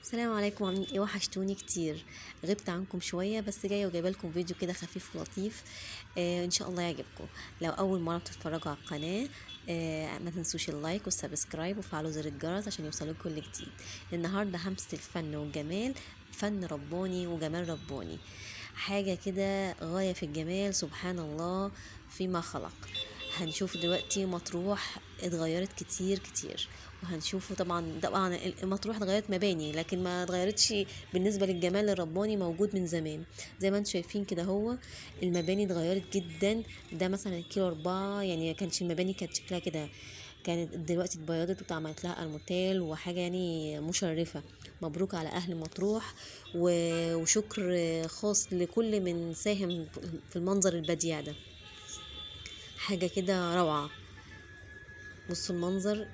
السلام عليكم، عاملين ايه؟ وحشتوني كتير. غبت عنكم شويه بس جايه وجايبه لكم فيديو كده خفيف ولطيف. ان شاء الله يعجبكم. لو اول مره بتتفرجوا على القناه، ما تنسوش اللايك والسبسكرايب وفعلوا زر الجرس عشان يوصلكم كل جديد. النهارده همسة الفن والجمال، فن رباني وجمال رباني، حاجه كده غايه في الجمال. سبحان الله فيما خلق. هنشوف دلوقتي مطروح اتغيرت كتير كتير، وهنشوفه طبعا مطروح اتغيرت مباني، لكن ما اتغيرتش بالنسبه للجمال الرباني موجود من زمان. زي ما انتم شايفين كده، هو المباني اتغيرت جدا. ده مثلا الكيلو 4، يعني كانش المباني كانت شكلها كده، كانت دلوقتي اتبيضت واتعملت لها الموتيل وحاجه يعني مشرفه. مبروك على اهل مطروح، وشكر خاص لكل من ساهم في المنظر البديع ده. حاجه كده روعه. بصوا المنظر،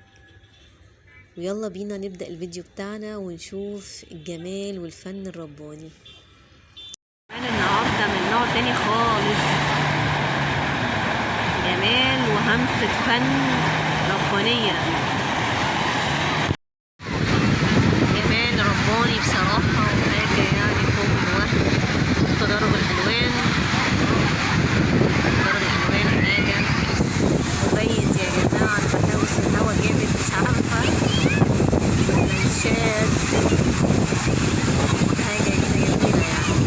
ويلا بينا نبدأ الفيديو بتاعنا ونشوف الجمال والفن الرباني. أنا النهاردة من نوع تاني خالص، جمال وهمسة فن ربانية. جمال رباني بصراحة، وحاجة يعني فوق الوهم. تدرج الألوان، حاجة مميز يا جماعة. أنا بحاول الهوا جامد، مش عارفة لانشات، حاجة كده جميلة يعني.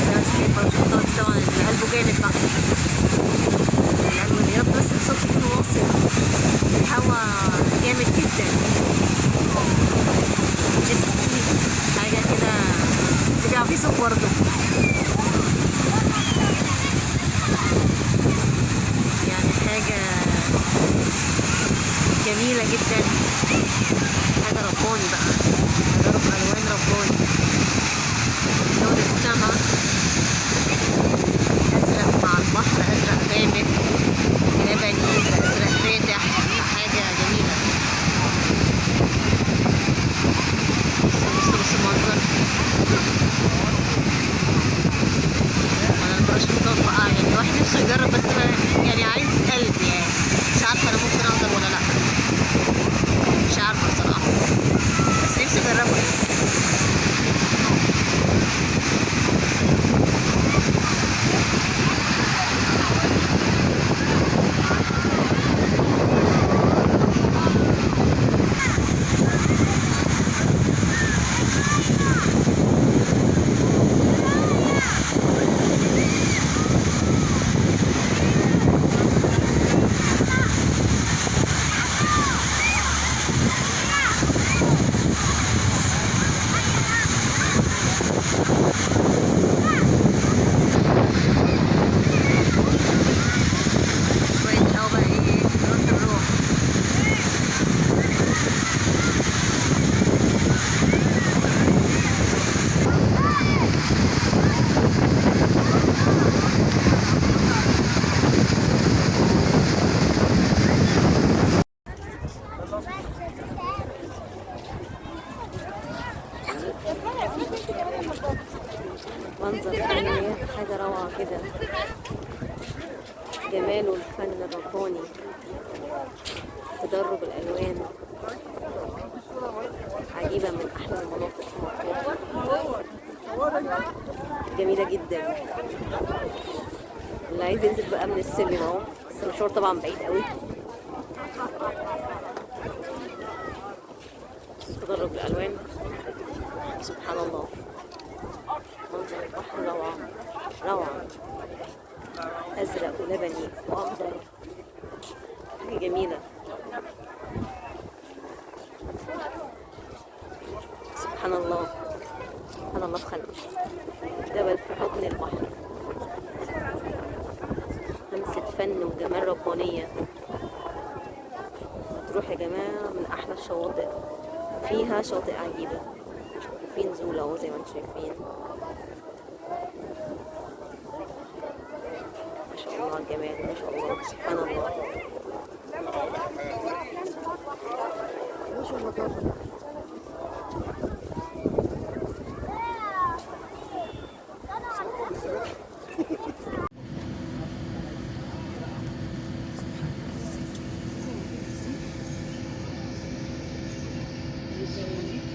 ده شايفة الخطوط طبعا اللي قلبه جامد بقى، اللي قلبه يا رب بس الصوت يكون واصل. الهوا جامد جدا. جيت سكي، حاجة كده تبقى في صوت برضه، يعني حاجة جميلة جدا. حاجة رباني بقى، تجارب ألوان رباني. لون السما أزرق مع البحر، أزرق غامق، لبني أزرق فاتح، حاجة جميلة. بصوا المنظر. أنا الباراشوتات بقى، يعني الواحد نفسه يجرب، بس يعني عايز قلب، يعني مش عارفة أنا ممكن أقدر ولا لأ، مش عارفة بصراحة، بس نفسي أجربه. منظر فني، حاجة روعة كده. جمال الفن الرباني، تدرج الألوان، عجيبة، من أحلى المناطق في مطروح. جميلة جدا. اللي عايز ينزل بقى من السلم اهو، بس المشوار طبعا بعيد قوي. تدرج الألوان، سبحان الله. منظر البحر روعة روعة، أزرق ولبني وأخضر، حاجة جميلة. سبحان الله، سبحان الله في خلقه. جبل في حضن البحر، همسة فن وجمال ربانية. تروح يا جماعة من أحلى الشواطئ، فيها شاطئ عجيبة، وفي نزول اهو زي ما انتم شايفين. ما شاء الله على الجمال، ما شاء الله، سبحان الله. بتزودي